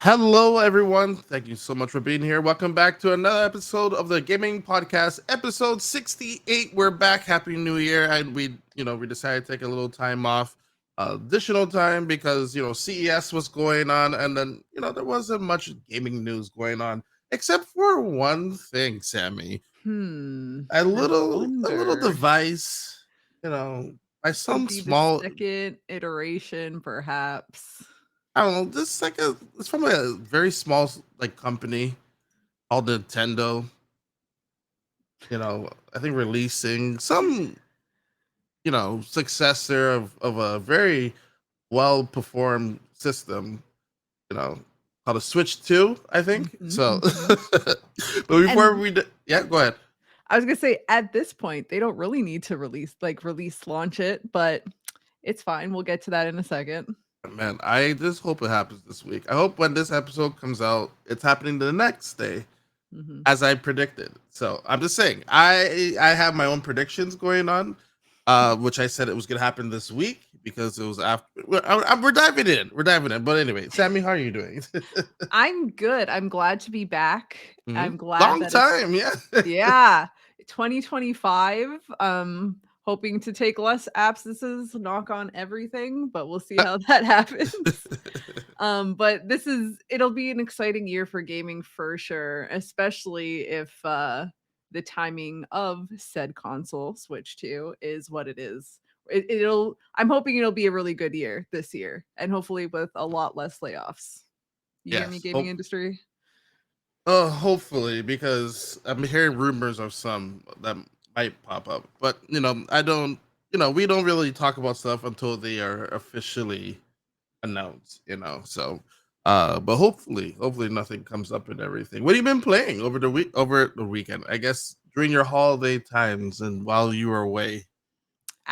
Hello, everyone. Thank you so much for being here. Welcome back to another episode of the Gaming Podcast, episode 68. We're back. Happy New Year. And we decided to take a little time off, additional time because, CES was going on. And then, there wasn't much gaming news going on, except for one thing, Sammy. A I little wonder. device, you know, by Would it some be the small, second iteration, perhaps? I don't know, this like it's from a very small like company called Nintendo. I think releasing some, successor of a very well performed system, you know, called a Switch 2, I think. hmm So, hmm but before And yeah, go ahead. I was gonna say, at this point, they don't really need to release launch it, but it's fine. We'll get to that in a second. Man, I just hope it happens this week. I hope when this episode comes out, it's happening the next day, hmm as I predicted. So I'm just saying, I have my own predictions going on, which I said it was gonna happen this week because it was after. We're diving in. We're diving in. But anyway, Sammy, how are you doing? I'm good. I'm glad to be back. Mhm. I'm glad Long that it's time, yeah. yeah, 2025. Hoping to take less absences, knock on everything, but we'll see how that happens. But it'll be an exciting year for gaming for sure, especially if the timing of said console Switch 2 is what it is. I'm hoping it'll be a really good year this year and hopefully with a lot less layoffs. You hear me, Yes. gaming industry? Hopefully, because I'm hearing rumors of some that might pop up, but I don't. We don't really talk about stuff until they are officially announced. So, but hopefully nothing comes up and everything. What have you been playing over the weekend? I guess during your holiday times and while you were away.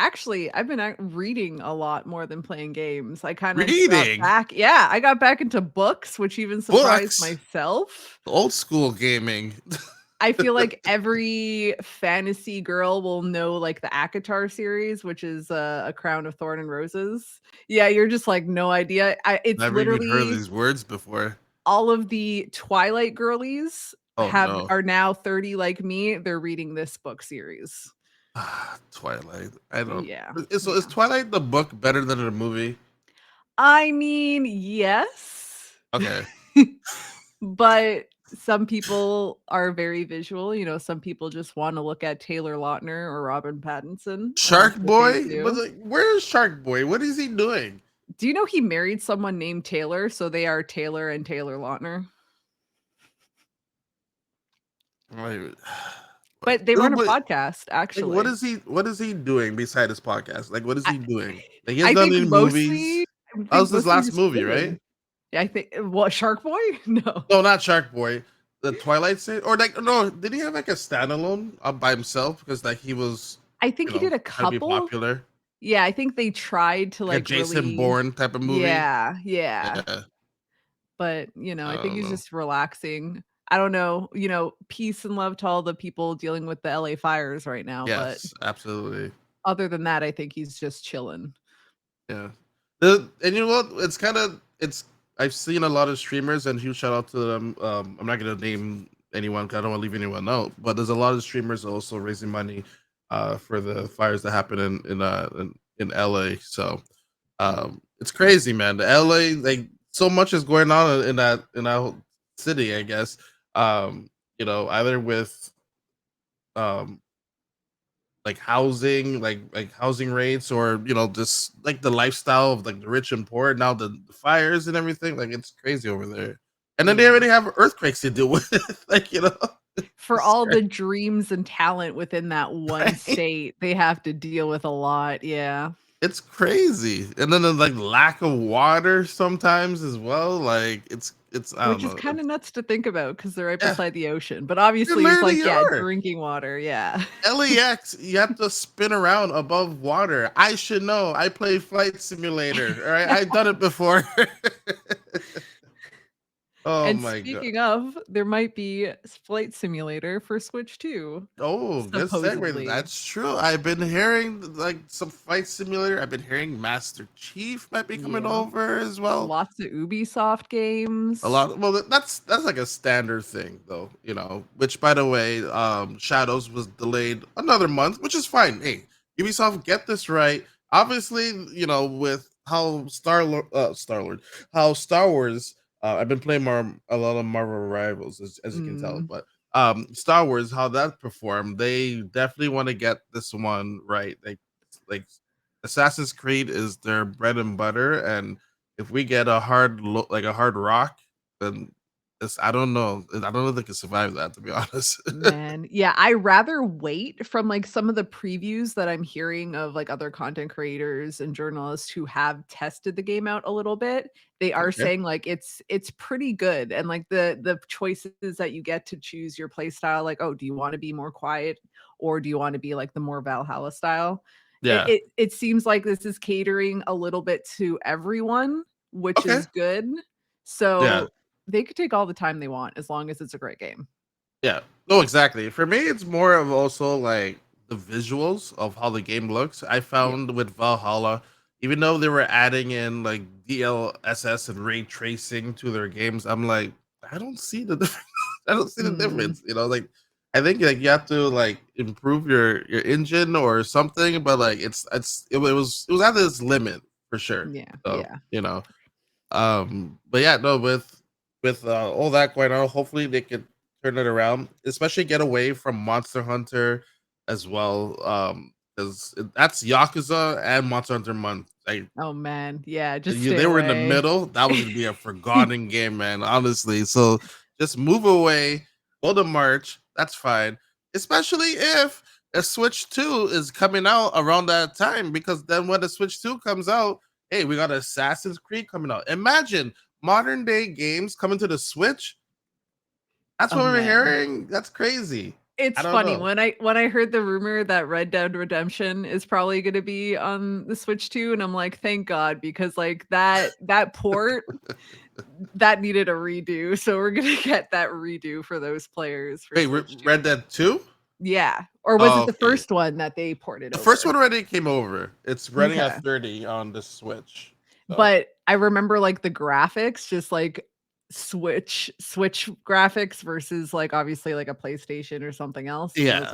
Actually, I've been reading a lot more than playing games. I kind of got Reading back, yeah, I got back into books, which even surprised books, myself. old school gaming. I feel like every fantasy girl will know, like, the ACOTAR series, which is, A Crown of Thorn and Roses. Yeah, you're just like, "No idea." It's Never even heard of literally these words before. all of the Twilight girlies Oh no. are now 30 like me, they're reading this book series. Twilight. I don't. Yeah, Is yeah. Twilight the book better than the movie? I mean, yes. Okay. But some people are very visual, some people just wanna look at Taylor Lautner or Robin Pattinson, and Shark that's what they Boy, but do. like, where is Shark Boy? What is he doing? Do you know he married someone named Taylor, so they are Taylor and Taylor Lautner? Like, But they run a podcast, what actually. is he? What is he doing beside his podcast? Like, what is I he doing? Like, he has I done think any movies? mostly I That think was his mostly last just movie, right? chilling. Yeah, I think what, Shark Boy? No. No, not Shark Boy. The Twilight State, or like, no? Did he have like a standalone by himself? Because like he was, I think he did a trying to be couple. popular, Yeah, I think they tried to, like a like, Jason really. Bourne type of movie. Yeah, yeah. Yeah, But, I I think don't he's know. just relaxing. I don't know, peace and love to all the people dealing with the LA fires right now, but Yes, absolutely. other than that, I think he's just chilling. Yeah. And you know what? It's I've seen a lot of streamers and huge shout out to them. I'm not gonna name anyone because I don't want to leave anyone out. But there's a lot of streamers also raising money for the fires that happen in LA. So it's crazy, man. The LA, like, so much is going on in that whole city, I guess. Either with um like housing, like housing rates, or just like the lifestyle of like the rich and poor. Now the fires and everything, like it's crazy over there. And then they Yeah. already have earthquakes to deal with, like For it's all cra- the dreams and talent within that one right? state, they have to deal with a lot, yeah. It's crazy. And then the like lack of water sometimes as well. Like it's I don't Which is know. kinda nuts to think about because 'cause they're right Yeah, beside the ocean, but you obviously with, like, literally yeah, are. drinking water, yeah. LAX, you have to spin around above water. I should know. I play Flight Simulator. All right, I've done it before. Oh And my god. speaking of, there might be Flight Simulator for Switch too, Oh, good segue. supposedly. That's true. I've been hearing like some fight simulator. I've been hearing Master Chief might be coming Yeah. over as well. Lots of Ubisoft A games. lot. Well, that's like a standard thing, though. Which, by the way, Shadows was delayed another month, which is fine. Hey, Ubisoft, get this right. Obviously, with how Star Lord, how Star Wars. I've been playing a lot of Marvel Rivals, as you can tell, Mm, but Star Wars, how that performed, they definitely want to get this one right. Like Assassin's Creed is their bread and butter, and if we get a like a hard rock, then I don't know. I don't know if they can survive that, to be honest. man, yeah, I rather wait from, like, some of the previews that I'm hearing of, like, other content creators and journalists who have tested the game out a little bit. They are Okay. saying, like, it's pretty good, and, like, the choices that you get to choose your play style, like, "Oh, do you wanna be more quiet, or do you wanna be, like, the more Valhalla style?" It Yeah. it it seems like this is catering a little bit to everyone, which Okay. is good. Yeah. So, they could take all the time they want as long as it's a great game. Yeah. No, exactly. For me, it's more of also like the visuals of how the game looks. I Yeah. found with Valhalla, even though they were adding in like DLSS and ray tracing to their games, I'm like, I don't see the difference. I don't see the Mm, difference. Like I think like you have to like improve your engine or something, but like it was at its limit for sure. yeah, So, yeah. but yeah, no, with all that going on, hopefully they could turn it around, especially get away from Monster Hunter as well. Because that's Yakuza and Monster Hunter month. Like Oh, man, yeah, just stay they were in the away. middle. That was gonna be a forgotten game, man. Honestly, so just move away, go to March. That's fine, especially if a Switch 2 is coming out around that time. Because then when the Switch 2 comes out, hey, we got Assassin's Creed coming out. Imagine modern day games coming to the Switch. That's Oh, what we're man. hearing. That's crazy. I It's don't funny, know. when I heard the rumor that Red Dead Redemption is probably gonna be on the Switch too, and I'm like, "Thank God," because, like, that port, that needed a redo, so we're gonna get that redo for those players for Wait, Switch 2. Red Dead 2? Yeah, or was Oh, it the okay. first one that they ported The first over? one already came over. It's running at Okay. 30 on the Switch. So But I remember, like, the graphics, just, like, Switch graphics versus, like, obviously, like, a PlayStation or something else, and yeah.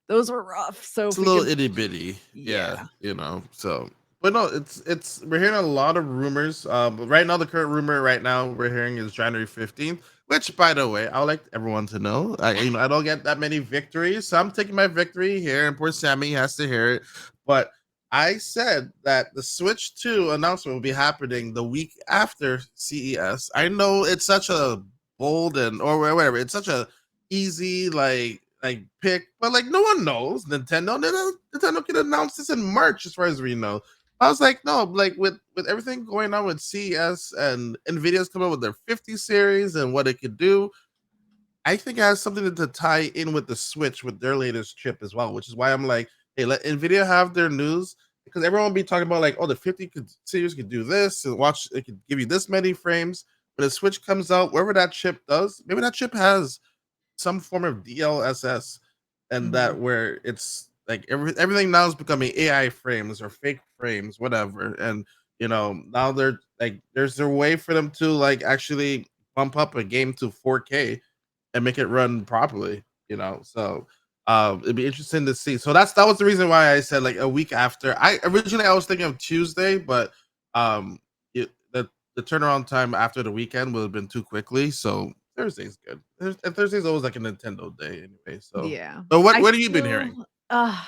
those were rough, so It's if a we little could. itty bitty, yeah, Yeah. So, but no, it's we're hearing a lot of rumors. But right now, the current rumor right now we're hearing is January 15th. Which, by the way, I would like everyone to know. I don't get that many victories, so I'm taking my victory here, and poor Sammy has to hear it. But I said that the Switch 2 announcement will be happening the week after CES. I know it's such a bold and or whatever. It's such a easy like pick, but like no one knows Nintendo. Nintendo can announce this in March, as far as we know. I was like, no, like with everything going on with CES and Nvidia's coming with their 50 series and what it could do. I think it has something to tie in with the Switch with their latest chip as well, which is why I'm like, hey, let Nvidia have their news because everyone will be talking about like, oh, the 50 series could do this and watch it could give you this many frames. When the Switch comes out, wherever that chip does, maybe that chip has some form of DLSS, and Mhm. that where it's like everything now is becoming AI frames or fake frames, whatever. And now they're like there's a way for them to like actually bump up a game to 4K and make it run properly. So it'd be interesting to see. So that was the reason why I said like a week after. I was thinking of Tuesday, but um, the turnaround time after the weekend would have been too quickly. So Thursday's good. And Thursday's always like a Nintendo day anyway. So, Yeah. but what I what have you been hearing? still uh,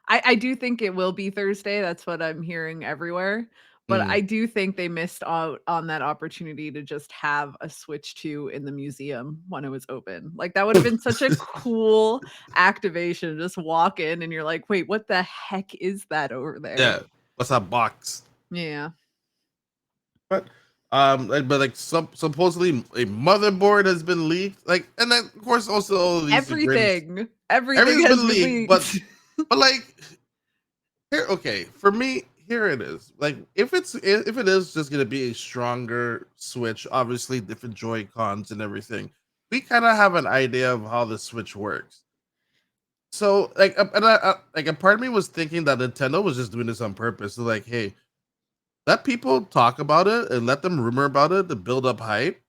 I do think it will be Thursday, that's what I'm hearing everywhere, but Mm. I do think they missed out on that opportunity to just have a Switch 2 in the museum when it was open. Like, that would have been such a cool activation, just walk in and you're like, "Wait, what the heck is that over there?" Yeah, what's that box? Yeah. But like supposedly a motherboard has been leaked. Like, and then of course also all of these agreements. Everything Everything's has been been leaked, leaked. but like here, okay, for me, here it is. Like if it is just gonna be a stronger Switch, obviously different Joy Cons and everything, we kind of have an idea of how the Switch works. So like a part of me was thinking that Nintendo was just doing this on purpose. So like, hey, let people talk about it and let them rumor about it to build up hype.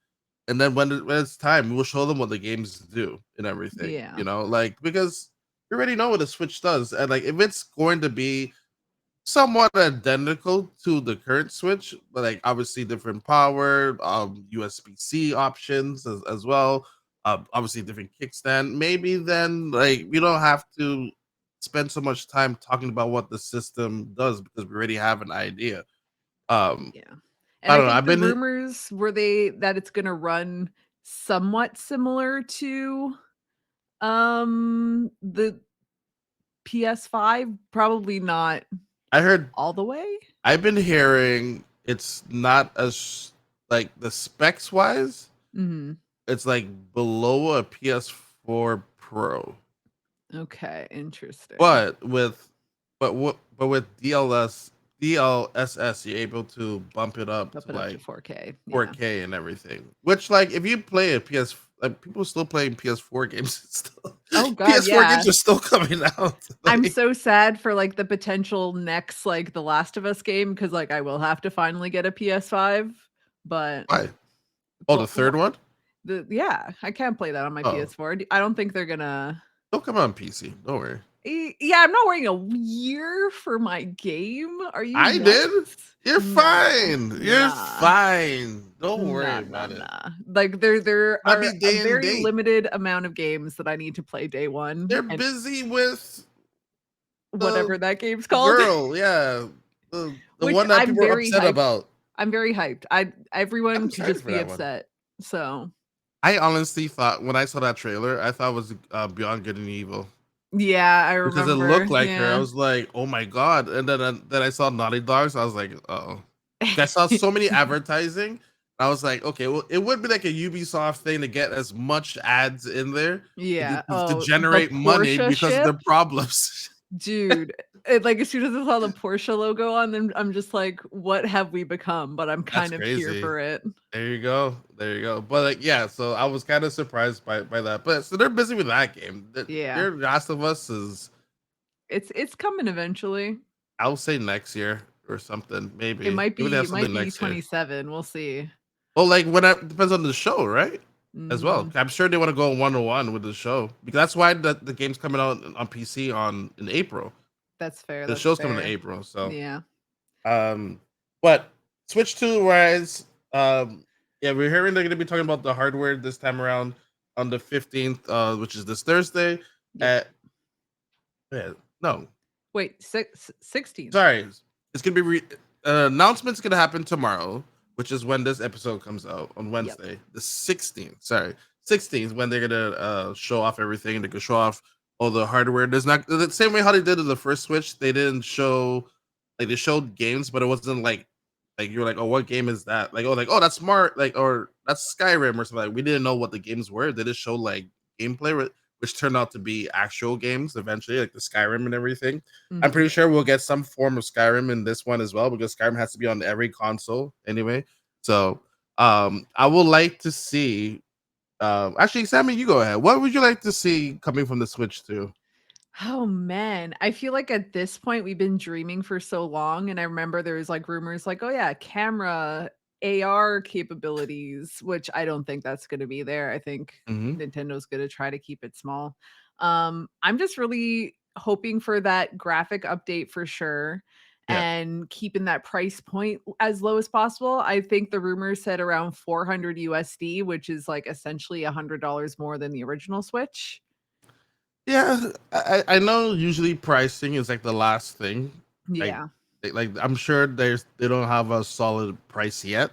And then when it's time, we'll show them what the games do and everything. Yeah. Like because we already know what the Switch does, and like if it's going to be somewhat identical to the current Switch, but like obviously different power, USB-C options as well. Obviously different kickstand. Maybe then like we don't have to spend so much time talking about what the system does because we already have an idea. Um, Yeah. And I I don't know. think I've the been rumors were that it's gonna run somewhat similar to the PS5, probably not I heard all the way. I've been hearing it's not as like the specs wise, Mhm. it's like below a PS4 Pro. Okay, interesting. But with but with DLSS, you're able to bump it up Up to it up to like 4K. Yeah. 4K and everything. Which like if you play a PS like people still playing PS4 games still. Oh god, PS4 yeah. games are still coming out. I'm Like so sad for, like, the potential next, like, The Last of Us game because like, I will have to finally get a PS5, but why? Oh, the well, third one? yeah, I can't play that on my Oh, PS4. I don't think they're gonna they'll come on PC. Don't worry. Yeah, I'm not waiting a year for my game. Are you I nuts? did. You're No. fine. You're Nah. fine. Don't worry Nah, nah, about it. nah. Like, there Might are be a day and very date. limited amount of games that I need to play day 1, They're and busy with the whatever that game's the called, girl, yeah. The which one that people are upset about. I'm very hyped. I'm Everyone should excited just for be that one. upset. So, I honestly thought when I saw that trailer, I thought it was Beyond Good and Evil yeah, I because it remember. looked like her. I Yeah. was like, oh my god! And then I saw Naughty Dogs. I was like, oh. I saw so many advertising. I was like, okay, well, it would be like a Ubisoft thing to get as much ads in there Yeah. to Oh, the generate money Porsche because of their ship? problems. Dude, like, as soon as I saw the Porsche logo on them, I'm just like, "What have we become?" But I'm That's kind of here crazy. for it. There you go. There you go. But like, yeah, so I was kind of surprised by that. But so they're busy with that game. Yeah. Their Last of Us is, It's coming eventually. I'll say next year or something. Maybe they have It might something be next year. 27, we'll see. Well, like when that depends on the show, right? As well. Mhm. I'm sure they want to go 1-on-1 with the show because that's why the game's coming out on PC on in April. That's fair, The that's show's coming in fair. April. So Yeah. um but Switch 2 wise, yeah, we're hearing they're gonna be talking about the hardware this time around on the 15th, which is this Thursday Yep. at yeah, no, Wait, 16th. sorry. It's gonna be announcement's gonna happen tomorrow, which is when this episode comes out on Yep. Wednesday, the 16th. Sorry, 16th when they're gonna show off everything. They could show off all the hardware. There's not the same way how they did in the first Switch. They didn't show like they showed games, but it wasn't like you're like, oh, what game is that? Like, oh, that's smart, like, or that's Skyrim or something. Like, we didn't know what the games were. They just showed like gameplay, which turned out to be actual games eventually, like the Skyrim and everything. I'm Mhm. pretty sure we'll get some form of Skyrim in this one as well because Skyrim has to be on every console anyway. So I would like to see actually Sammy, you go ahead. What would you like to see coming from the Switch too? Oh, man. I feel like at this point, we've been dreaming for so long, and I remember there was, like, rumors like, "Oh, yeah, camera, AR capabilities," which I don't think that's gonna be there. I think Hmm. Nintendo's gonna try to keep it small. I'm just really hoping for that graphic update for sure, Yeah. and keeping that price point as low as possible. I think the rumors said around 400 USD, which is, like, essentially $100 more than the original Switch. Yeah, I know usually pricing is like the last thing. Like Yeah. like I'm sure they don't have a solid price yet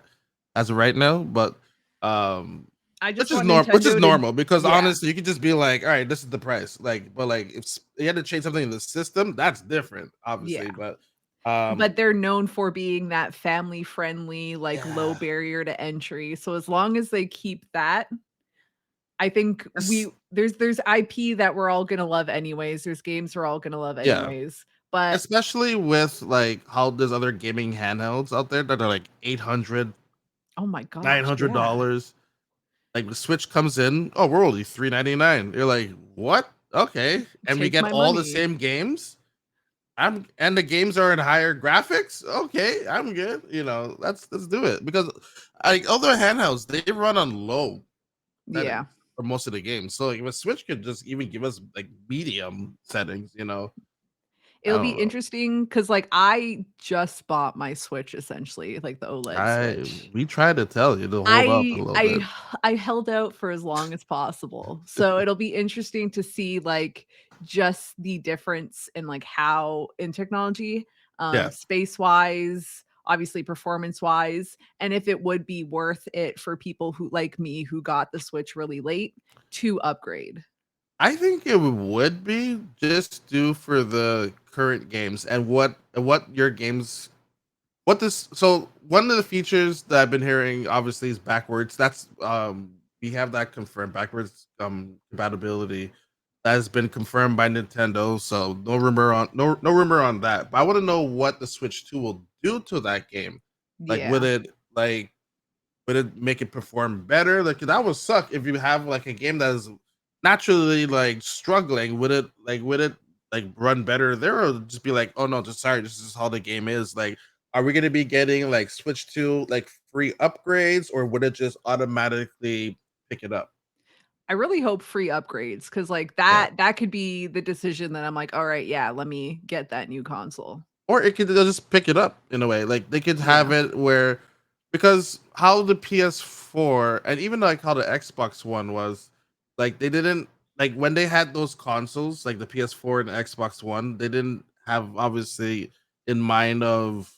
as of right now, but um I which just is want which is Nintendo to normal because yeah, honestly you could just be like, all right, this is the price. Like, but like if you had to change something in the system, that's different, yeah, obviously. But but um they're known for being that family friendly, like, low yeah, barrier to entry, so as long as they keep that, I think it's, there's IP that we're all gonna love anyways, there's games we're all gonna love yeah. anyways, But especially with like how there's other gaming handhelds out there that are like 800, oh my nine gosh, hundred yeah. dollars. Like the Switch comes in, oh, we're only 399. You're like, what? Okay, and we Take get my all the money. same games. And the games are in higher graphics. Okay, I'm good. Let's do it because like other handhelds they run on low Yeah. settings for most of the games. So like, if a Switch could just even give us like medium settings, I It'll be don't know. interesting because, like, I just bought my Switch essentially, like the OLED I Switch. we tried to tell you to hold up a I little bit. I I held out for as long as possible. So it'll be interesting to see, like, just the difference in, like, how in technology, Yeah. space-wise, obviously performance-wise, and if it would be worth it for people who like me, who got the Switch really late to upgrade. I think it would be just due for the current games and what your games what this so one of the features that I've been hearing obviously is backwards. That's we have that confirmed backwards compatibility that has been confirmed by Nintendo. So no rumor on that. But I want to know what the Switch 2 will do to that game. Like Yeah. would it make it perform better? Like that would suck if you have like a game that is naturally like struggling. Would it like run better there, or just be like, oh no, just sorry, this is how the game is. Like, are we gonna be getting like Switch to like free upgrades, or would it just automatically pick it up? I really hope free upgrades because, like, Yeah. that could be the decision that I'm like, "Alright, yeah, let me get that new console." Or it could they'll just pick it up in a way. Like they could have Yeah. it where because how the PS4 and even like how the Xbox One was, like they didn't like when they had those consoles, like the PS4 and the Xbox One, they didn't have obviously in mind of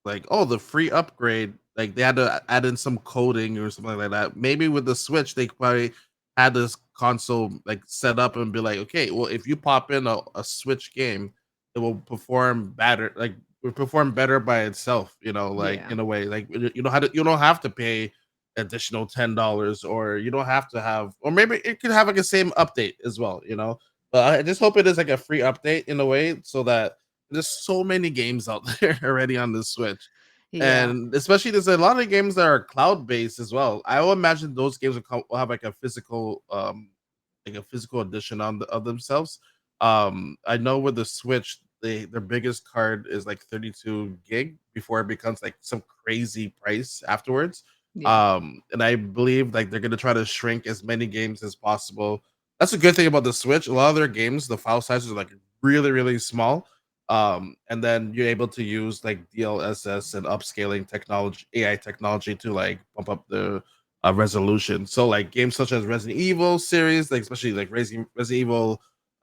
like, oh, the free upgrade, like they had to add in some coding or something like that. Maybe with the Switch, they probably had this console like set up and be like, okay, well, if you pop in a Switch game, it will perform better, like will perform better by itself, like Yeah. in a way, like you don't have to pay additional $10 or you don't have to have or maybe it could have like the same update as well. But I just hope it is like a free update in a way so that there's so many games out there already on the Switch. Yeah. And especially there's a lot of games that are cloud based as well. I will imagine those games will have like a physical edition of themselves. I know with the Switch, their biggest card is like 32 gig before it becomes like some crazy price afterwards. Yeah. And I believe like they're gonna try to shrink as many games as possible. That's a good thing about the Switch. A lot of their games, the file sizes are like really, really small. And then you're able to use like DLSS and upscaling technology, AI technology to like bump up the resolution. So like games such as Resident Evil series, like especially like Resident Evil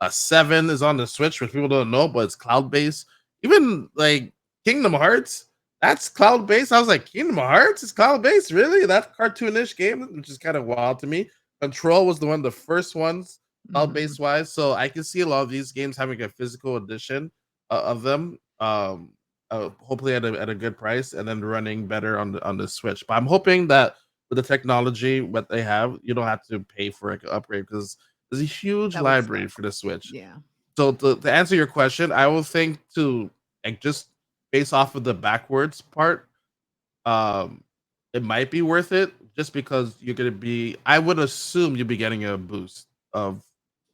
7 is on the Switch, which people don't know, but it's cloud based. Even like Kingdom Hearts, that's cloud based. I was like, Kingdom Hearts is cloud based, really? That cartoonish game, which is kind of wild to me. Control was the one of the first ones cloud Mhm. based wise, so I can see a lot of these games having a physical edition of them. Hopefully at a good price and then running better on the Switch. But I'm hoping that with the technology what they have, you don't have to pay for like an upgrade because there's a huge That would library suck. for the Switch. Yeah. So to answer your question, I will think to like just based off of the backwards part, um, it might be worth it just because you're gonna be. I would assume you'll be getting a boost of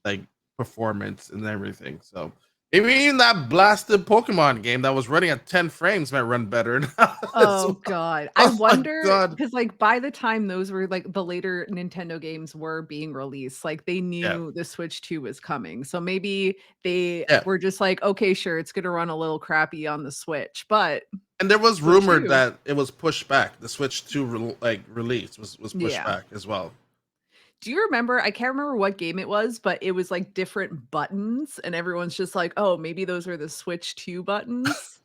like performance and everything. So maybe even that blasted Pokemon game that was running at 10 frames might run better now as Oh well. god. I Oh my wonder god! because, like, by the time those were, like, the later Nintendo games were being released, like, they Yeah, knew the Switch 2 was coming. So maybe they yeah. were just like, "Okay, sure, it's gonna run a little crappy on the Switch, but And there was Switch rumored 2." that it was pushed back. The Switch 2 release was pushed Yeah. back as well. Do you remember I can't remember what game it was, but it was, like, different buttons, and everyone's just like, "Oh, maybe those are the Switch 2 buttons?"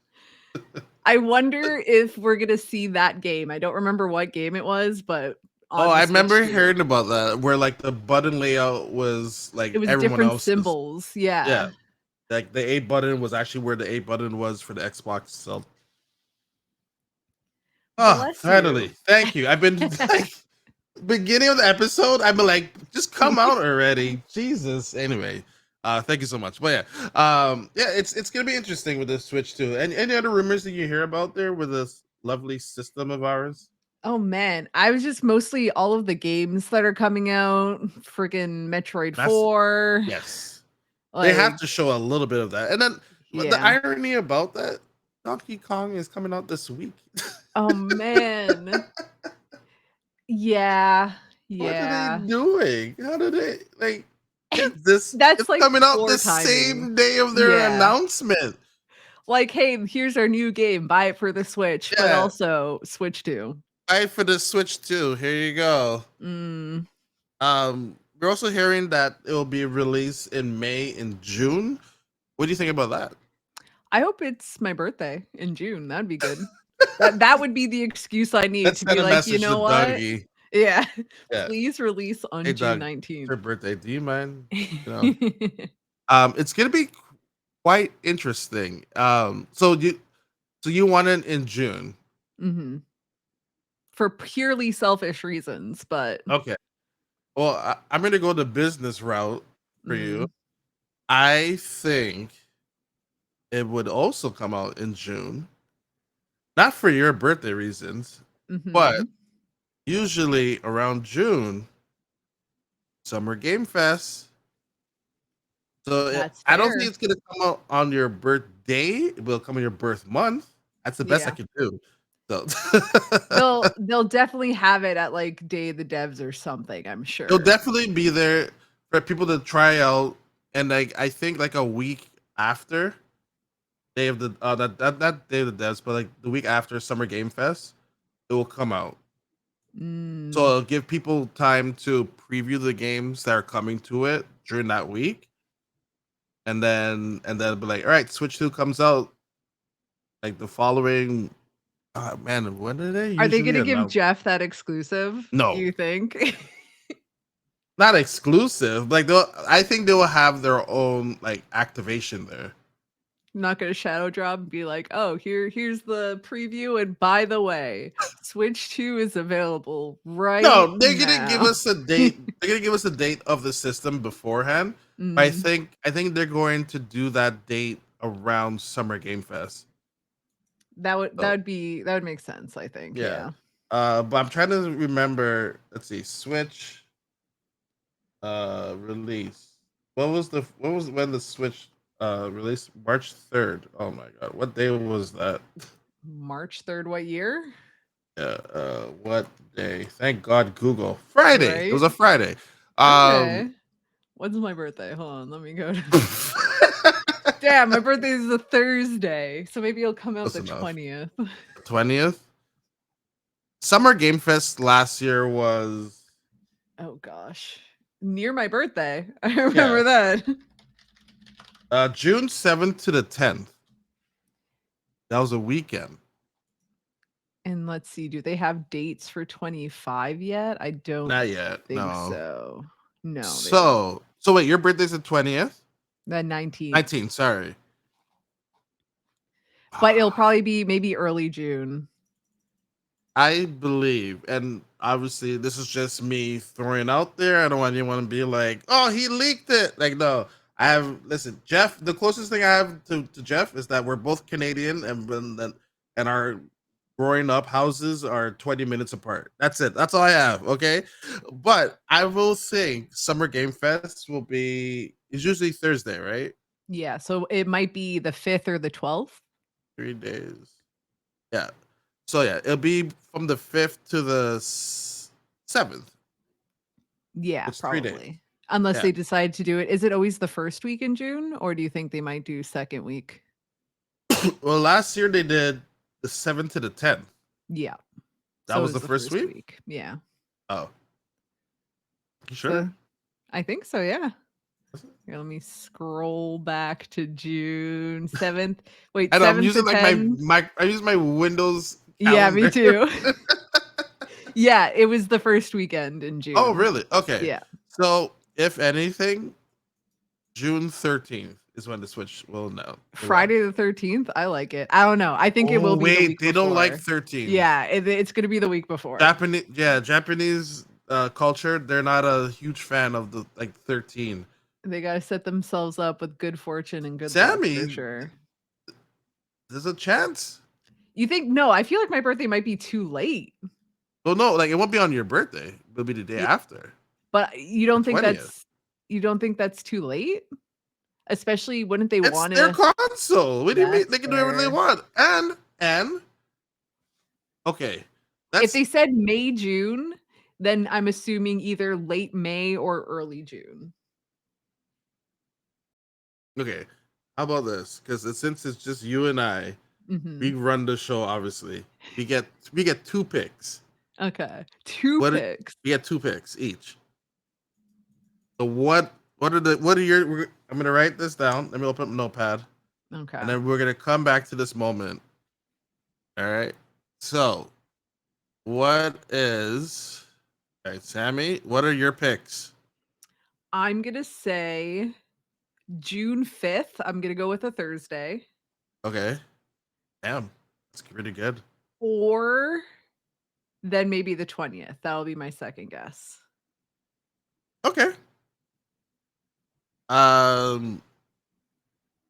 I wonder if we're gonna see that game. I don't remember what game it was, but Oh, on the I Switch remember 2. hearing about that where like the button layout was It like was everyone different else's. symbols, yeah. Yeah, like the A button was actually where the A button was for the Xbox. So, Bless finally, you. thank you. I've been like beginning of the episode. I've been like, just come out already, Jesus. Anyway, Thank you so much. But yeah, it's gonna be interesting with the Switch too. And any other rumors that you hear about there with this lovely system of ours? Oh man, I was just mostly all of the games that are coming out, freaking Metroid That's 4, yes. They have like to show a little bit of that. And then the yeah. irony about that, Donkey Kong is coming out this week. Oh man. Yeah. What are they Yeah. doing? How do they like it's That's like coming out poor the timing. same day of their Yeah. announcement. Like, "Hey, here's our new game, buy it for the Switch, but Yeah. also Switch 2." Buy for the Switch too. Here you go. Mm. We're also hearing that it will be released in May and June. What do you think about that? I hope it's my birthday in June, that'd be good. That would be the excuse I need Let's to send be a like, "You message to know what? Dougie. Yeah. Yeah. Please release Hey on June Doug, it's 19th." your birthday. Do you mind? You know, it's gonna be quite interesting. So you want it in June. Mhm. For purely selfish reasons, but Okay. Well, I'm gonna go the business route for you. mm, I think it would also come out in June. Not for your birthday reasons, but mhm. usually around June, Summer Game Fest. So That's I don't think fair. it's gonna come out on your birthday. It will come on your birth month. That's the best I Yeah. can do. So They'll definitely have it at, like, Day of the Devs or something, I'm it'll sure. definitely be there for people to try out, and like I think like a week after day of the that day of the devs, but like the week after Summer Game Fest, it will come out. So Mm. it'll give people time to preview the games that are coming to it during that week, and then be like, all right, Switch 2 comes out like the following. Man, when do they Are they usually gonna give announce? Jeff that exclusive, do No, you think? not exclusive. Like I think they will have their own like activation there. Not gonna shadow drop and be like, "Oh, here's the preview, and by the way, Switch 2 is available right No, they're gonna give now." us a date. They're gonna give us a date of the system beforehand. But I Mm, think I think they're going to do that date around Summer Game Fest. So that would make sense, I think, yeah. yeah. But I'm trying to remember. Let's see, Switch release. What was when the Switch released? March 3rd. Oh my god, what day was that? March 3rd, what year? Yeah, what day? Thank God Google. Friday. It was Right? a Friday. Um Okay. When's my birthday? Hold on, let me go to Damn, my birthday is a Thursday, so maybe it'll come out Close the enough. 20th. 20th. Summer Game Fest last year was Oh gosh. Near my birthday. I yeah, remember that. June 7th to the 10th. That was a weekend. And let's see, do they have dates for 25 yet? I don't Not yet. think No. so. No, they don't. So wait, your birthday's the 20th? The 19th. 19th, sorry. But it'll probably be maybe early June. I believe, and obviously this is just me throwing out there. I don't want anyone to be like, "Oh, he leaked it." Like, no, I have. Listen, Jeff. The closest thing I have to Jeff is that we're both Canadian, and our growing up houses are 20 minutes apart. That's it. That's all I have. Okay, but I will think Summer Game Fest will be. It's usually Thursday, right? Yeah, so it might be the 5th or the 12th. 3 days. Yeah. So yeah, it'll be from the 5th to the 7th. Yeah, It's 3 days. probably. Unless Yeah. they decide to do it. Is it always the 1st week in June, or do you think they might do 2nd week? Well, last year they did the 7th to the 10th. Yeah. That So was is the the first 1st week? week. Yeah. Oh, you So sure? I think so, yeah. Here, let me scroll back to June 7th. Wait, I know I'm 7th to using like my 10. I use my Windows Yeah, me calendar. too. Yeah, it was the 1st weekend in Oh, June. really? Okay. Yeah. So if anything, June 13th is when the Switch will know will launch. Friday the 13th, I like it. I don't know. I think it Oh will be the wait, week they don't like before. 13. Yeah, it's gonna be the week before. Japanese culture, they're not a huge fan of the like 13. They gotta set themselves up with good fortune and good luck for Sammy, sure. there's a chance. You think no, I feel like my birthday might be too late. Well, no, like it won't be on your birthday. It'll be the day Y after, but the 20th. you don't think that's too late? Especially wouldn't they It's their wanna console. What do you mean? that's They can do whatever they fair. want. And okay, If that's they said May, June, then I'm assuming either late May or early June. okay. How about this? Because since it's just you and I, we Mhm. run the show. Obviously, we get two picks. Okay. 2 What picks. we get two picks each. So what are your? I'm gonna write this down. Let me open up Notepad, and Okay. then we're gonna come back to this moment. All right. So what is? All right, Sammy. What are your picks? I'm gonna say June 5th. I'm gonna go with a Thursday, Okay. Damn, that's pretty good. or then maybe the 20th. That'll be my second guess. Okay. Um.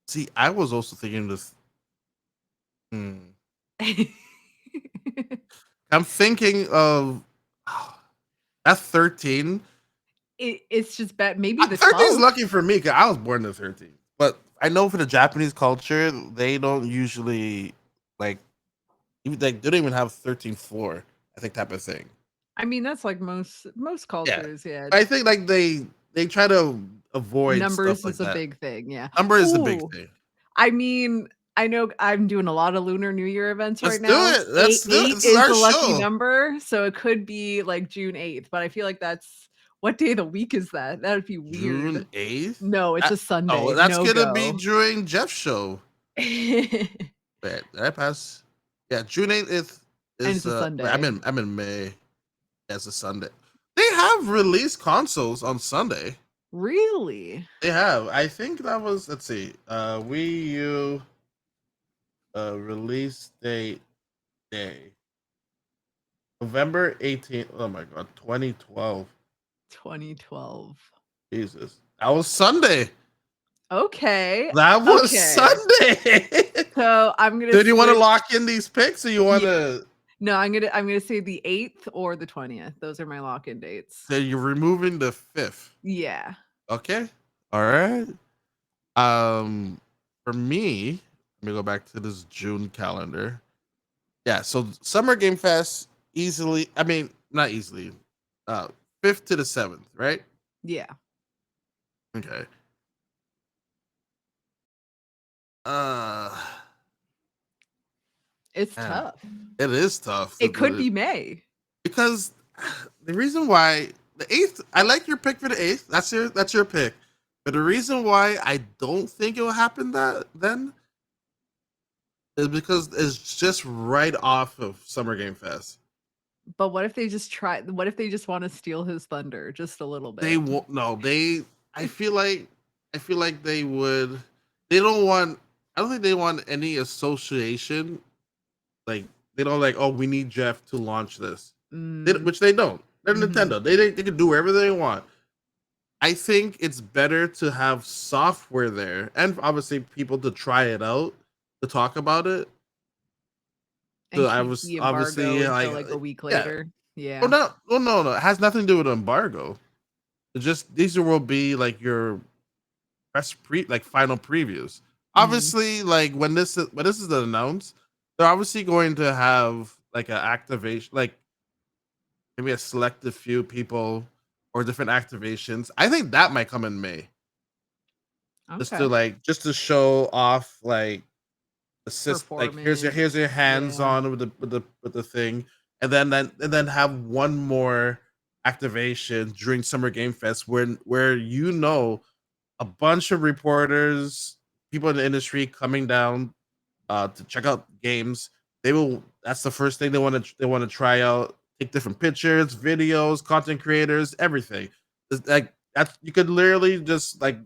See, I was also thinking this. Hmm. I'm thinking of that's 13. It's just bet maybe the 13 is 12th. lucky for me because I was born in 13. But I know for the Japanese culture, they don't usually like they don't even have 13th floor. I think type of thing. I mean, that's like most Yeah, cultures, yeah. I think like they try to avoid stuff Numbers like is a that. big thing, yeah. Number is the big Ooh, thing. I mean, I know I'm doing a lot of Lunar New Year events Let's right do now. it. Let's do it. 8 This is is our the lucky show. number, so it could be like June 8th, but I feel like that's what day of the week is that? That would be June weird. 8th. No, it's a Oh, Sunday. that's No gonna be go. during Jeff's show. Wait, did I pass? Yeah, June 8th And is it's a wait, I'm Sunday. in May. That's a Sunday. They have released consoles on Sunday. Really? They have. I think that was let's see. Wii U release date day. November 18th. Oh my god, 2012. 2012. Jesus. That was Sunday. Okay, That was okay. Sunday. So, I'm gonna Do you want to switch. lock in these picks or you want Yeah, to no, I'm gonna say the 8th or the 20th. Those are my lock-in dates. say you're removing the 5th? Yeah. Okay. All right. Um, for me, let me go back to this June calendar. Yeah, so Summer Game Fest easily. I mean, not easily. Uh, 5th to the 7th, right? Yeah. Okay. Uh, It's man, tough. it is tough It could be May. because the reason why the 8th. I like your pick for the 8th. That's your pick. But the reason why I don't think it will happen that then is because it's just right off of Summer Game Fest. But what if they just wanna steal his thunder just a little They bit? won't. No, they. I feel like. I feel like they would. They don't want. I don't think they want any association. Like they don't like. Oh, we need Jeff to launch this, Mm, which they don't. They're mhm. Nintendo. They can do whatever they want. I think it's better to have software there, and obviously people to try it out, to talk about it. And So I keep was the embargo obviously until, like, like, a week yeah. later. Oh Yeah. no, oh no, no. It has nothing to do with embargo. It's just these will be like your like final previews. Mhm. Obviously, like when this is announced, they're obviously going to have like an activation, like maybe a selective few people or different activations. I think that might come in May, Okay. just to show off like assist like here's Performance. your hands Yeah. on with the thing, and then have one more activation during Summer Game Fest where a bunch of reporters, people in the industry coming down to check out games. That's the first thing they want to try out, take different pictures, videos, content creators, everything. It's like that you could literally just like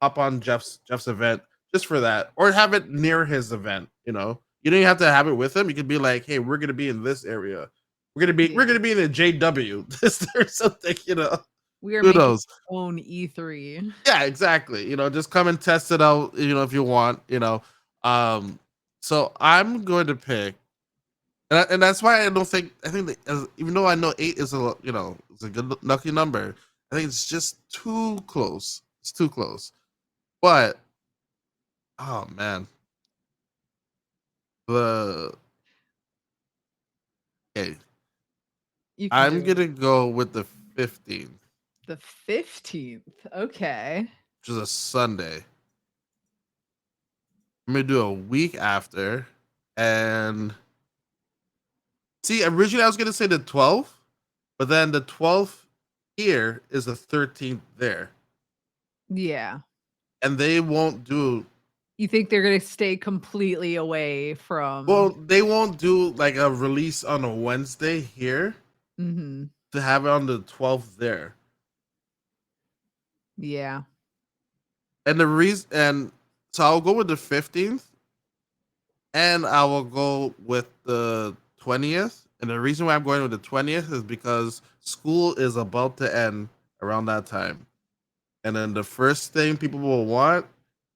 hop on Jeff's event just for that, or have it near his event. You don't even have to have it with him. You could be like, hey, we're gonna be in this area. We're gonna be Yeah. in the JW or something. We are Who making knows? our own E3. Yeah, exactly. Just come and test it out. If you want. Um, so I'm going to pick, and that's why I don't think I think that even though I know 8 is it's a good lucky number. I think it's just too close. It's too close. But oh man, the okay, You can I'm do it. gonna go with the 15th, The 15th. Okay. which is a Sunday. I'm gonna do a week after, and see. Originally, I was gonna say the 12th, but then the 12th here is the 13th there, Yeah. and they won't do. You think they're gonna stay completely away Well, from they won't do like a release on a Wednesday here Mhm. to have it on the 12th there. Yeah. And the reason, and so I'll go with the 15th, and I will go with the 20th. And the reason why I'm going with the 20th is because school is about to end around that time. And then the first thing people will want,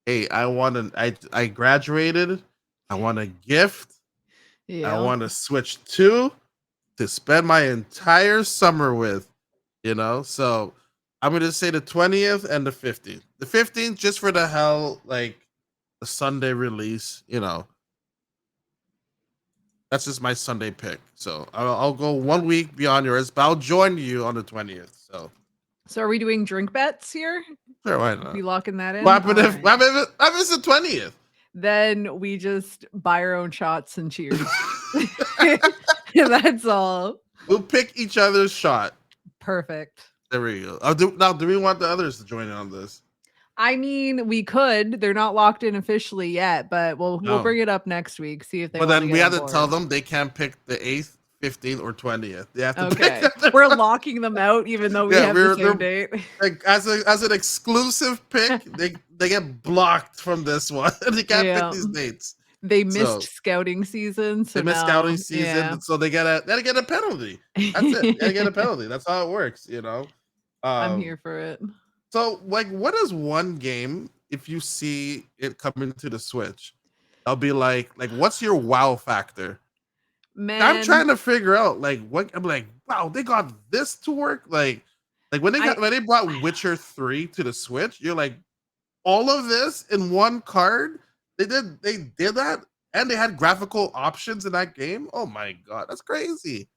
hey, I graduated, I want a gift, I Yeah. want to Switch 2 to spend my entire summer with, So I'm gonna say the 20th and the 15th. The 15th just for the hell, like the Sunday release. That's just my Sunday pick. So I'll go 1 week beyond yours, but I'll join you on the 20th. So are we doing drink bets here? Sure, why We not? locking that What in? happened All if right. what happened if it's the 20th? Then we just buy our own shots and cheers. That's all. We'll pick each other's shot. Perfect. There we go. Now, do we want the others to join in on this? I mean, we could. They're not locked in officially yet, but we'll No. bring it up next week. See if they But want to then we get have on to tell board. them they can't pick the 8th, 15th, or 20th. They have to pick. Okay, we're locking them out, even though we Yeah, have the they're same date. like as an exclusive pick. They get blocked from this one. They can't pick Yeah, these dates. they missed So scouting season, they so miss now, scouting yeah. season, so they gotta get a penalty. That's it. They gotta get a penalty. That's how it works. I'm Um, here for it. so like, what is one game if you see it coming to the Switch? I'll be like, what's your wow factor? I'm Man, trying to figure out like what I'm like. Wow, they got this to work. Like I when they brought Witcher 3 to the Switch, you're like all of this in one card. They did that, and they had graphical options in that game. Oh my god, that's crazy.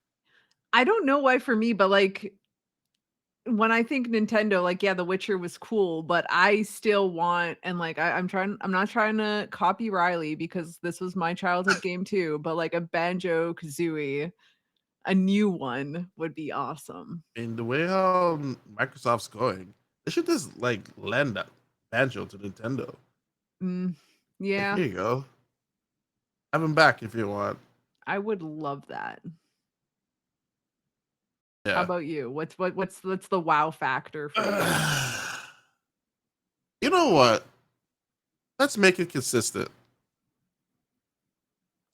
I don't know why for me, but like when I think Nintendo, like, yeah, The Witcher was cool, but I still want and like I'm not trying to copy Riley because this was my childhood game too, but like a Banjo Kazooie, a new one would be awesome. And the way how Microsoft's going, they should just like lend that Banjo to Nintendo. Mm, Like, yeah, here you go, have him back if you want. I would love that. How Yeah. about you? What's the wow factor for you? You know what? Let's make it consistent.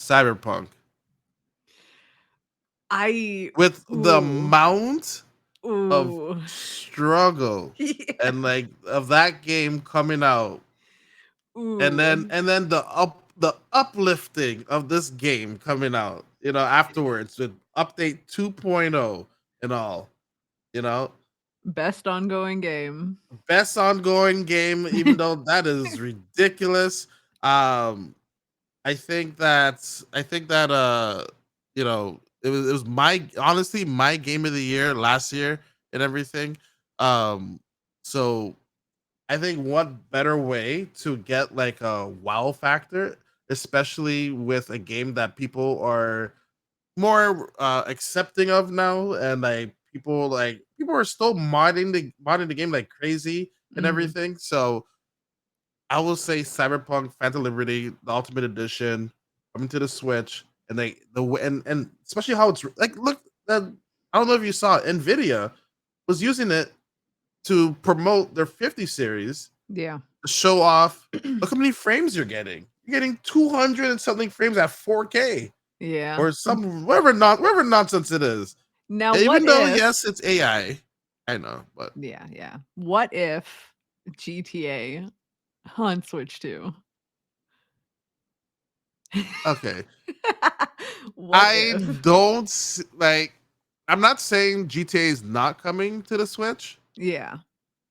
Cyberpunk. I With the ooh, amount of ooh. struggle Yeah. and like of that game coming out, and then Ooh, and then the uplifting of this game coming out, afterwards with update 2.0 and all, you know, best ongoing game. best ongoing game, even though that is ridiculous. Um, I think that it was my honestly my game of the year last year and everything. So I think what better way to get like a wow factor, especially with a game that people are more accepting of now, and like people are still modding the game like crazy and Mhm. everything. So I will say Cyberpunk Phantom Liberty, the Ultimate Edition, coming to the Switch, and and especially how it's like. Look, I don't know if you saw it, Nvidia was using it to promote their 50 series Yeah. to show off. Look how many frames you're getting. You're getting 200 and something frames at 4K Yeah. or some whatever nonsense it is. Now what Even though if yes, it's AI. I know, but Yeah, yeah. What if GTA on Switch 2? okay. What I if? don't like. I'm not saying GTA is not coming to the Switch. Yeah,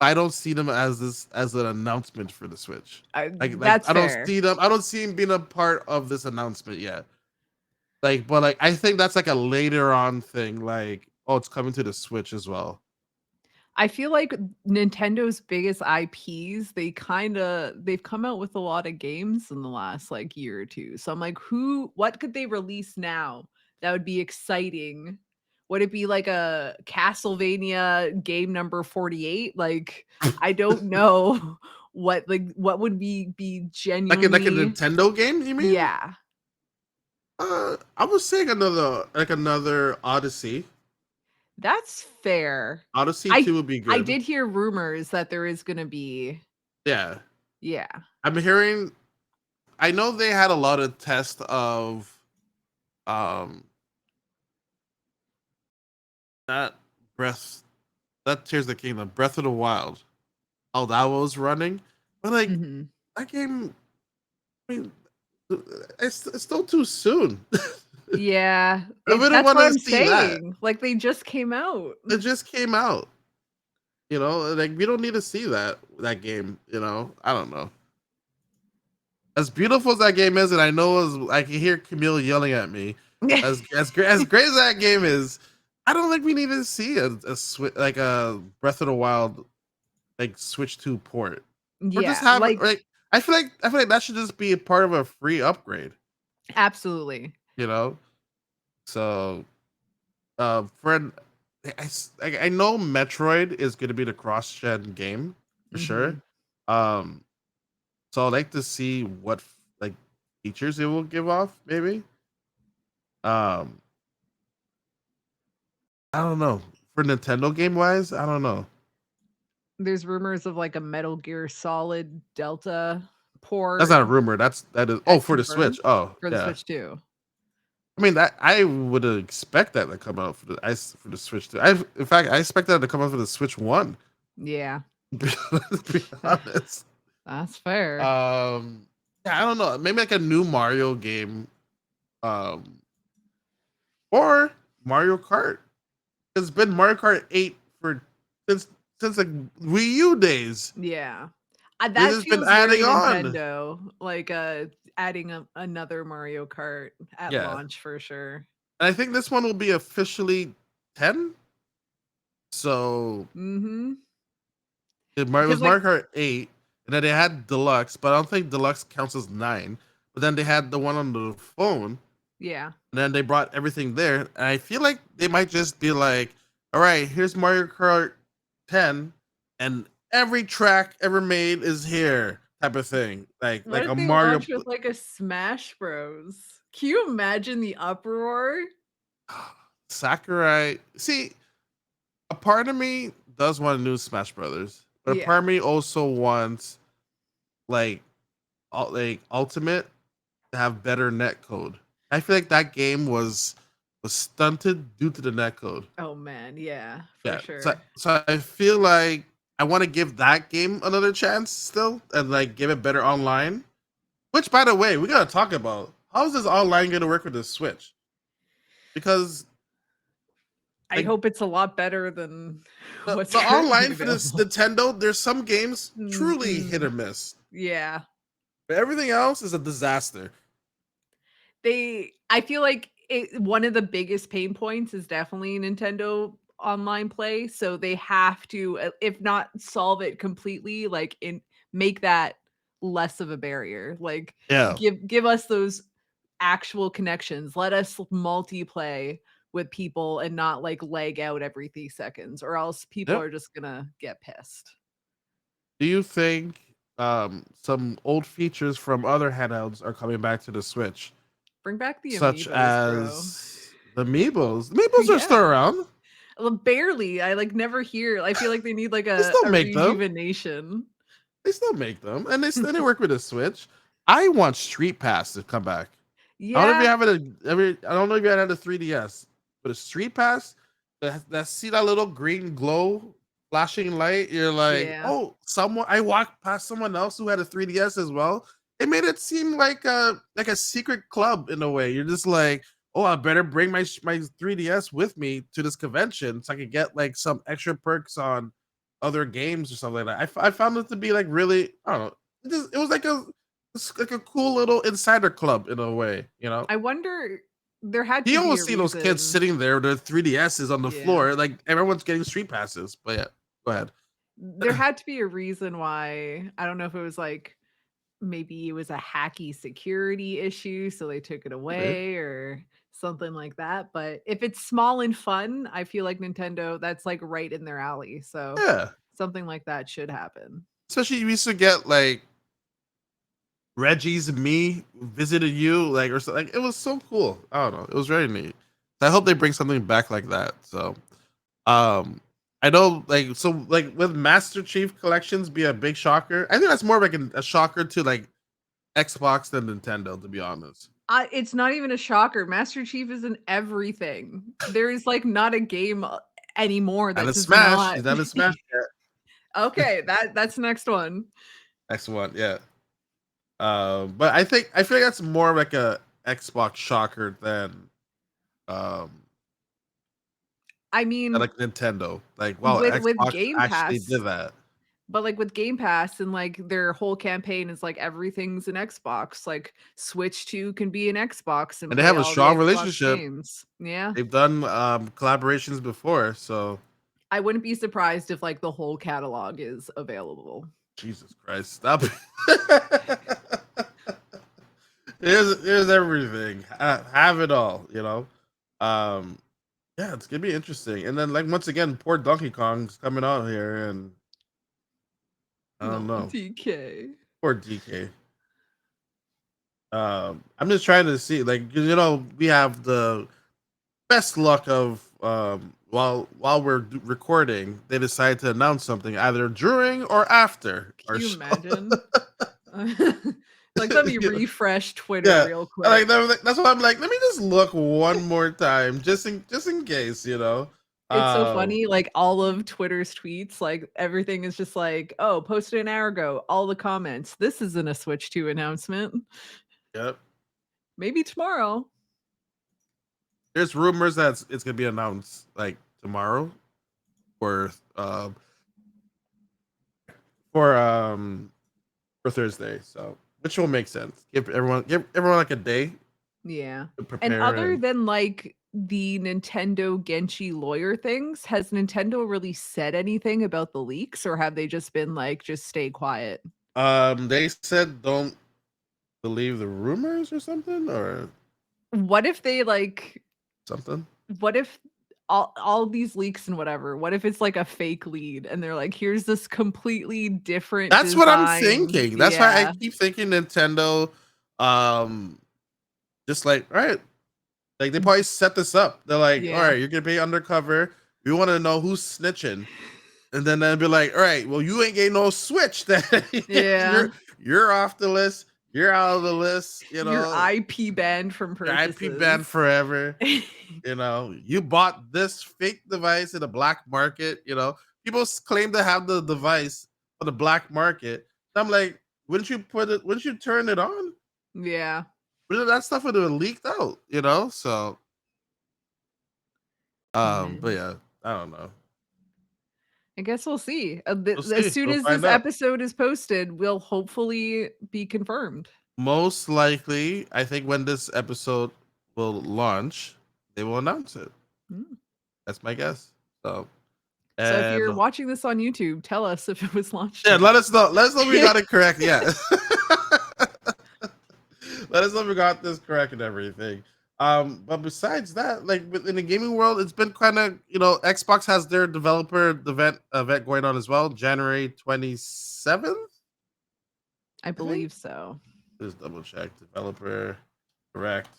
I don't see them as this as an announcement for the Switch. Like that's I don't fair. see them. I don't see him being a part of this announcement yet. Like, but like I think that's like a later on thing. Like, oh, it's coming to the Switch as well. I feel like Nintendo's biggest IPs, they've come out with a lot of games in the last like year or two. So I'm like, what could they release now that would be exciting? Would it be like a Castlevania game number 48? Like, I don't know what would be Like a genuinely. Nintendo game, you mean? Yeah, I was saying another Odyssey. that's fair. Odyssey I 2 would be I good. did hear rumors that there is gonna be. Yeah. Yeah. I'm hearing I know they had a lot of tests of um that breath that Tears of the Kingdom, Breath of the Wild. How that was running. But like Mhm. that game, I mean, it's still too soon. Yeah, I wouldn't that's want what to I'm see that. saying, like, they just came out. It just came out. Like we don't need to see that game. I don't know. As beautiful as that game is, and I know as I can hear Camille yelling at me. As great as that game is, I don't think we need to see like a Breath of the Wild like Switch 2 port. Or just Yeah, have like like I feel like that should just be a part of a free upgrade. absolutely. You know. So, friend, I know Metroid is going to be the cross-gen game for sure. Mhm. Um, so I'd like to see what like features it will give off. Maybe. Um, I don't know. For Nintendo game wise, I don't know. There's rumors of, like, a Metal Gear Solid Delta That's port. not a rumor. That is. Oh, That's for the Switch. confirmed Oh, for the yeah. Switch too. I mean that I would expect that to come out for the Switch too. In fact I expect that to come out for the Switch One. Yeah. To be honest. That's fair. Yeah, I don't know. Maybe like a new Mario game, um, or Mario Kart. It's been Mario Kart 8 for since since like Wii U days. Yeah. They've That just been feels very adding on. Nintendo, like, adding another Mario Kart at Yeah, launch for sure. and I think this one will be officially 10. So Mhm. it Because, was like, Mario Kart 8, and then they had Deluxe, but I don't think Deluxe counts as 9. But then they had the one on the phone, yeah. and then they brought everything there. And I feel like they might just be like, all right, here's Mario Kart 10, and every track ever made is here, type of thing. Like What like if a they Mario launch with, like, a Smash Bros? Can you imagine the uproar? Sakurai. See, a part of me does want a new Smash Brothers, but a part Yeah. of me also wants like like Ultimate to have better net code. I feel like that game was stunted due to the net code. Oh, man, yeah, for Yeah. So sure. so I feel like I want to give that game another chance still and like give it better online. Which by the way, we gotta talk about how is this online gonna work with the Switch? Because I like hope it's a lot better than what's the currently online for this available. Nintendo, there's some games truly hit Mm-mm. or miss. Yeah. But everything else is a disaster. I feel like one of the biggest pain points is definitely Nintendo online play, so they have to, if not solve it completely, like, make that less of a barrier. Like, Yeah. give us those actual connections. Let us multiplay with people and not, like, lag out every 3 seconds, or else people Yep. are just gonna get pissed. Do you think some old features from other handhelds are coming back to the Switch, Bring back the such amiibos, bro. as the Amiibos? The Amiibos are still Yeah. around. Well, barely. I, like, never hear. I feel like they need, like, They still a make them. rejuvenation. They still make them, and they work with the Switch. I want Street Pass to come back. I don't know if you Yeah, have it. I don't know if you had a 3DS, but a Street Pass that see that little green glow flashing light, you're like, Yeah. oh, someone. I walked past someone else who had a 3DS as well. It made it seem like a secret club in a way. You're just like, oh, I better bring my 3DS with me to this convention so I could get like some extra perks on other games or something like that. I found it to be like really, I don't know. It was like a cool little insider club in a way, you know. I wonder there had You to be almost a see those kids reason. sitting there, their 3DSs on the Yeah. floor, like everyone's getting street passes. But yeah, go ahead. There had to be a reason why. I don't know if it was like maybe it was a hacky security issue, so they took it Okay. away or something like that. But if it's small and fun, I feel like Nintendo, that's like right in their alley. So Yeah. something like that should happen. Especially you used to get like Reggie's me visited you, like or something. Like, it was so cool. I don't know. It was very neat. I hope they bring something back like that. So um I know like with Master Chief collections be a big shocker. I think that's more like a shocker to like Xbox than Nintendo, to be honest. It's not even a shocker. Master Chief is in everything. There is like not a game anymore Not that a does Smash. not. He's not a Smash yet. Okay, that's next one. Next one, yeah. But I feel like that's more like a Xbox shocker um I than mean, like Nintendo. Like, wow, with Xbox Game actually Pass, did that. but like with Game Pass and like their whole campaign is like everything's an Xbox. Like Switch 2 can be an Xbox and And they play have a all the strong Xbox relationship. games. Yeah. They've done collaborations before, so I wouldn't be surprised if like the whole catalog is available. Jesus Christ, stop it. Here's everything. Have it all, you know. Um, yeah, it's gonna be interesting. And then, like once again, poor Donkey Kong's coming out here, and I don't No, know, DK. poor DK. I'm just trying to see, like, 'cause, you know, we have the best luck of while we're recording, they decide to announce something either during or after Can our you show. imagine? Like, let me You know, refresh Twitter yeah, real like quick. that's why I'm like, let me just look one more time, just in case, you know. It's so Um, funny, like, all of Twitter's tweets, like, everything is just like, "Oh, posted an hour ago." All the comments, "This isn't a Switch 2 announcement. yep. Maybe tomorrow." There's rumors that it's gonna be announced like tomorrow or for um for Thursday, so which will make sense. Give everyone like a day Yeah. to And prepare other and than, like, the Nintendo Genshi lawyer things, has Nintendo really said anything about the leaks, or have they just been like, "Just stay quiet"? they said don't believe the rumors or something or What if they, like something. what if all these leaks and whatever, what if it's like a fake lead and they're like, "Here's this completely different That's what I'm design." thinking. That's why I Yeah. keep thinking Nintendo um just like, all right, like they probably set this up. They're like, all Yeah. right, you're gonna be undercover. We want to know who's snitching. And then they'd be like, all right, well, you ain't getting no switch. Then Yeah. you're off the list. You're out of the list. You Your know, IP banned from your IP banned purchases. forever. You know, you bought this fake device in the black market. You know, people claim to have the device on the black market. I'm like, wouldn't you put it? Wouldn't you turn it on? Yeah. Wouldn't that stuff would have leaked out? You know, so but Man. yeah, I don't know. I guess we'll see. We'll As see. soon We'll as this find out. episode is posted, we'll hopefully be confirmed. Most likely, I think when this episode will launch, they will announce it. Mm. That's my guess. So, So if and you're watching this on YouTube, tell us if it was launched yeah, yet. let us know. Let us know if we got it correct. Yeah. Let us know if we got this correct and everything. But besides that, like within the gaming world, it's been kind of, you know, Xbox has their developer event going on as well, January 27th, I I think. believe so. Just double check. Developer, correct.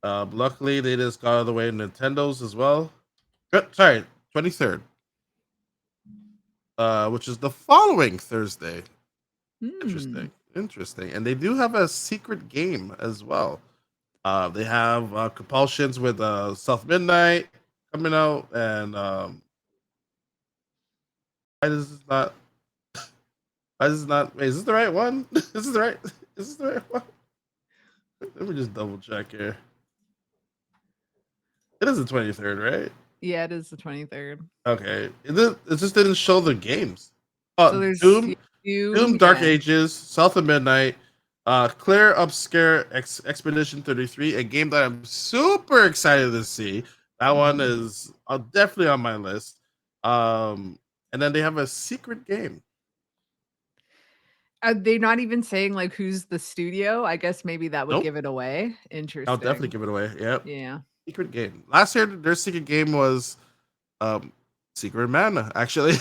Luckily, they just got out of the way Nintendo's as well. Sorry, 23rd, which is the following Thursday. Hmm. Interesting, interesting. And they do have a secret game as well. They have Compulsions with South Midnight coming out, and Why does this not? Why does this not? Wait, is this the right one? This is the right. Is this the right one? Let me just double check here. It is the 23rd, right? Yeah, it is the 23rd. Okay. It just didn't show the games. So Oh, there's Doom, Doom, Doom, Dark yeah. Ages, South of Midnight, Clear Up Scare Expedition 33, a game that I'm super excited to see. That one Mhm. is definitely on my list. And then they have a secret game. Are they not even saying, like, who's the studio? I guess maybe that would Nope. give it away. I'll definitely Interesting. give it away. Yep. Yeah. Secret game. Last year, their secret game was um, Secret Mana, actually.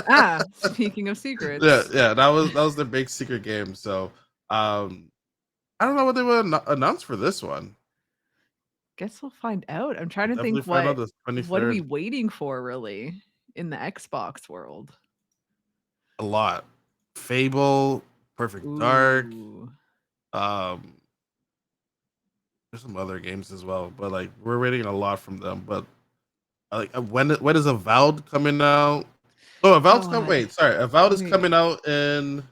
Ah, speaking of Yeah, secrets, yeah, that was the big secret game. So, um, I don't know what they would announce for this one. guess we'll find out. I'm I'll trying to definitely think find out the what are we 23rd. waiting for really in the Xbox world? A lot. Fable, Perfect Dark. Ooh. Um, there's some other games as well, but like we're waiting a lot from them. But when is Avowed coming out? Oh, Avowed's Oh, coming. Wait, sorry, Avowed let is me coming out in.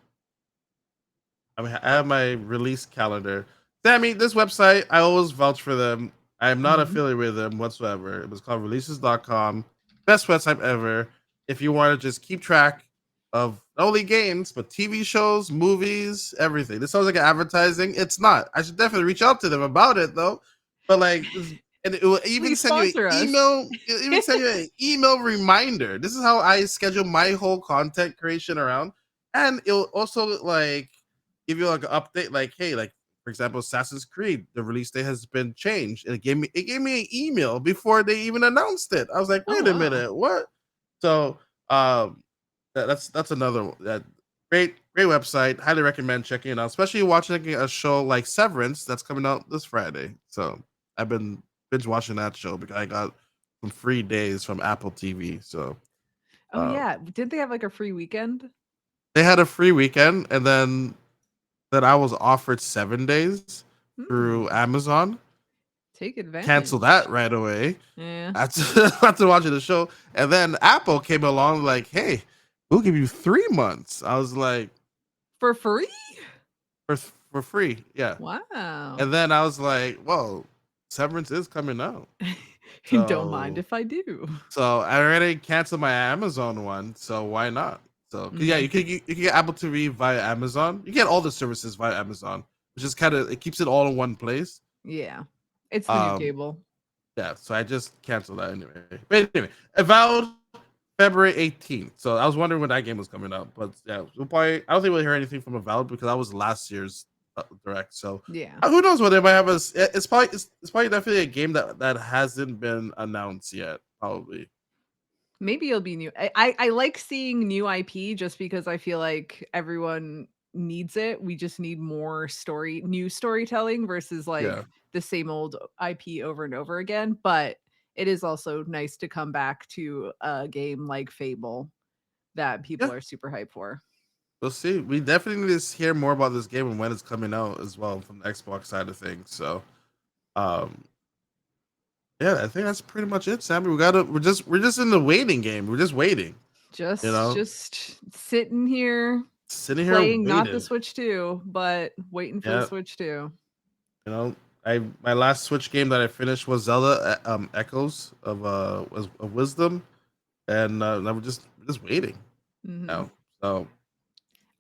I mean, I have my release calendar. Sammy, this website, I always vouch for them. I am not mhm. affiliated with them whatsoever. It was called releases.com. Best website ever. If you want to just keep track of not only games, but TV shows, movies, everything. This sounds like an advertising. It's not. I should definitely reach out to them about it though. But like this, and it will even Please send you an sponsor us. email. It'll even send you an email reminder. This is how I schedule my whole content creation around. And it'll also like give you like an update, like, hey, like for example, Assassin's Creed, the release date has been changed. And it gave me an email before they even announced it. I was like, Oh, wait a wow. minute, what? So that's another that great website. Highly recommend checking it out, especially watching a show like Severance that's coming out this Friday. So I've been binge watching that show because I got some free days from Apple TV. So Oh, um, yeah. Did they have, like, a free weekend? they had a free weekend, and then I was offered 7 days Hmm, through Amazon. take Cancel advantage. that right away Yeah. after watching the show, and then Apple came along like, "Hey, we'll give you 3 months." I was like, For free? for free, yeah. Wow. And then I was like, "Whoa, Severance is coming out." Don't mind So if I do. so I already canceled my Amazon one, so why not? So 'cause yeah, Mhm. you can get Apple TV via Amazon. You get all the services via Amazon, which is kind of it keeps it all in one place. Yeah. It's the new Um, cable. yeah, so I just canceled that anyway. But anyway, Avowed February 18th. So I was wondering when that game was coming out, but yeah, we'll probably. I don't think we'll hear anything from Avowed because that was last year's direct. So Yeah. who knows what they might have us. It's probably definitely a game that hasn't been announced yet. Probably. Maybe it'll be new. I like seeing new IP just because I feel like everyone needs it. We just need more new storytelling versus Yeah. like the same old IP over and over again. But it is also nice to come back to a game like Fable that people Yeah. are super hyped for. We'll see. We definitely need to hear more about this game and when it's coming out as well from the Xbox side of things. So, um, yeah, I think that's pretty much it, Sammy. We're just in the waiting game. We're just waiting. You know, Just sitting here sitting here playing not the waiting. Switch 2, but waiting for the Yeah, Switch 2. you know, I my last Switch game that I finished was Zelda Echoes of Wisdom, and now we're just waiting. Mhm. Now, so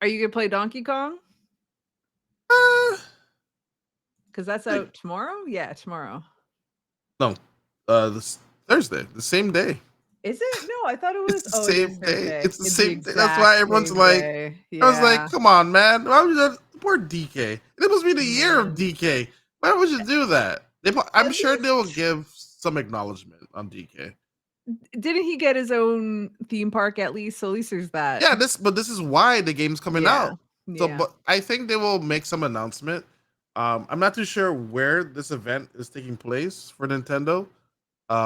Are you gonna play Donkey Kong? uh, 'Cause that's like, out tomorrow? Yeah, tomorrow. no, this Thursday, the same day. Is it? No, I thought it It's was the oh, it is same day. Thursday. It's the It's the same day. That's why exact everyone's same like, day. I was like, Yeah. come on, man. Why would you poor DK? It must be the year of Man. DK. Why would you do that? I'm At sure they will least give some acknowledgement on DK. didn't he get his own theme park at least? So at least there's that. Yeah, this is why the game's coming Yeah. out. So, Yeah. but I think they will make some announcement. I'm not too sure where this event is taking place for Nintendo.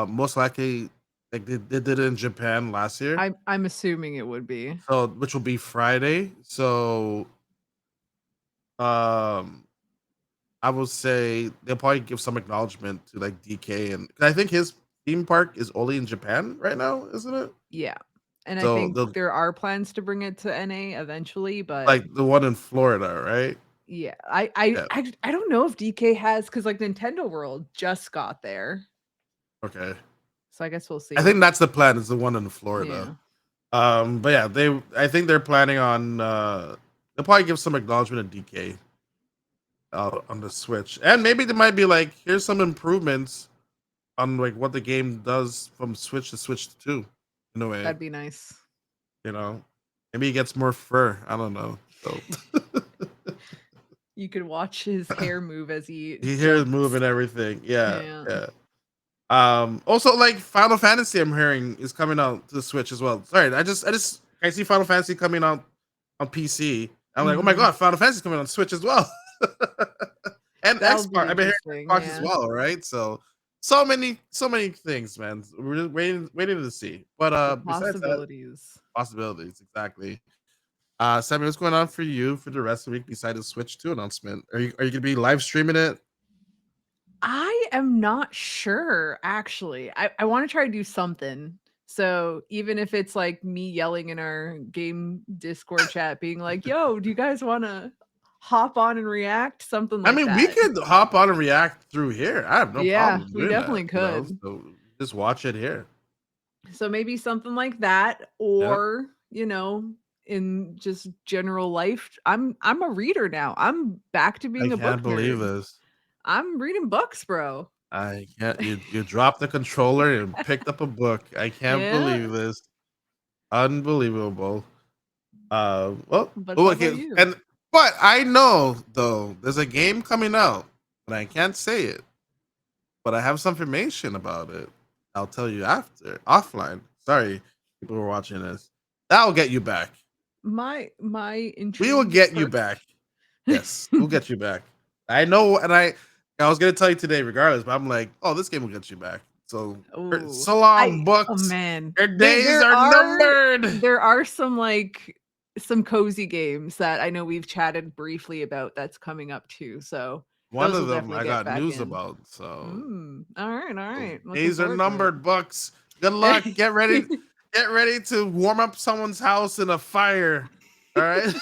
Most likely, like they did it in Japan last year, I'm assuming it would be. so which will be Friday. So, um, I will say they'll probably give some acknowledgement to like DK, and 'cause I think his theme park is only in Japan right now, isn't it? Yeah. And I So think the there are plans to bring it to NA eventually, but like the one in Florida, right? yeah, I Yeah. I I don't know if DK has because like Nintendo World just got there, Okay. so I guess we'll I see. think that's the plan. Is the one in Florida. Yeah, But yeah, I think they're planning on. They'll probably give some acknowledgement to DK on the Switch, and maybe they might be like, here's some improvements on like what the game does from Switch to Switch 2, in a way. that'd be nice. You know, maybe he gets more fur. I don't know. So You could watch his hair move as he he hears move jumps. and everything. Yeah, Yeah. yeah. Also like Final Fantasy, I'm hearing is coming out to the Switch as well. Sorry, I see Final Fantasy coming out on PC. I'm like, oh my Mhm. god, Final Fantasy coming on Switch as well. And That'll be Xbox. I've been hearing interesting, Xbox as yeah. well, right? So so many things, man. We're just waiting to see. But The besides that, possibilities. possibilities, exactly. Sammy, what's going on for you for the rest of the week besides the Switch 2 announcement? Are you gonna be live streaming it? I am not sure, actually. I wanna try to do something. So, even if it's, like, me yelling in our game Discord chat being like, "Yo, do you guys wanna hop on and react?" Something I like mean, we that. could hop on and react through here. I have no Yeah, problem we doing that, definitely you know. could. So just watch it here. So, maybe something like that, Yep. or, in just general life, I'm a reader now. I'm back to I being a book can't believe nerd. this. I'm reading books, bro. I can't. You dropped the controller and picked up a book. I can't Yeah, believe this. Unbelievable. but Oh, how okay, about you? and but I know though there's a game coming out, but I can't say it. But I have some information about it. I'll tell you after offline. Sorry, people who are watching this. That'll get you back. My We will intrigue is get you perked. back. Yes, we'll get you back. I know, and I was gonna tell you today regardless, but I'm like, oh, this game will get you back. So Oh, so long, I oh, books. man. Your There days there are are numbered. there are some, like some cozy games that I know we've chatted briefly about that's coming up too, so One those of will them definitely I get got back news in. about. So those Alright, looking days are forward to numbered, books. Good luck. it. Get ready to warm up someone's house in a fire. All right.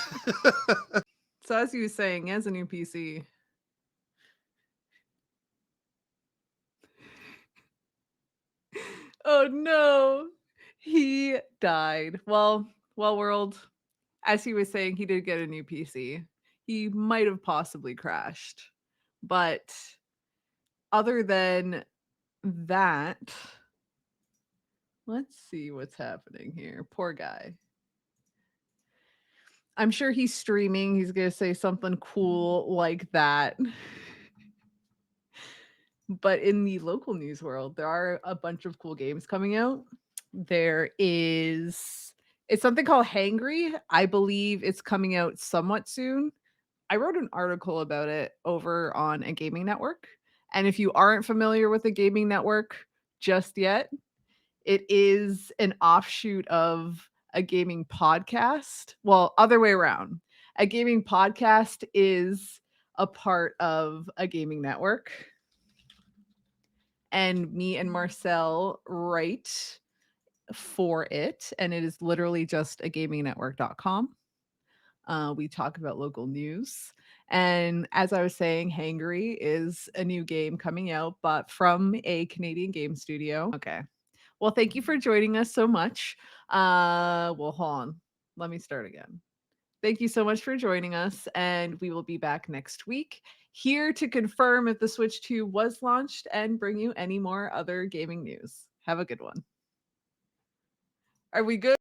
So as you were saying, he has a new PC. Oh, no. He died. Well, world, as he was saying, he did get a new PC. He might have possibly crashed. But other than that, let's see what's happening here. Poor guy. I'm sure he's streaming. He's going to say something cool like that. But in the local news world, there are a bunch of cool games coming out. There is it's something called Hangry. I believe it's coming out somewhat soon. I wrote an article about it over on a gaming network. And if you aren't familiar with the gaming network just yet, it is an offshoot of a gaming podcast. Well, other way around. A gaming podcast is a part of a gaming network. And me and Marcel write for it. And it is literally just a gamingnetwork.com. We talk about local news. And as I was saying, Hangry is a new game coming out, but from a Canadian game studio. Okay. Well, thank you for joining us so much. Well, hold on. Let me start again. Thank you so much for joining us, and we will be back next week here to confirm if the Switch 2 was launched and bring you any more other gaming news. Have a good one. Are we good?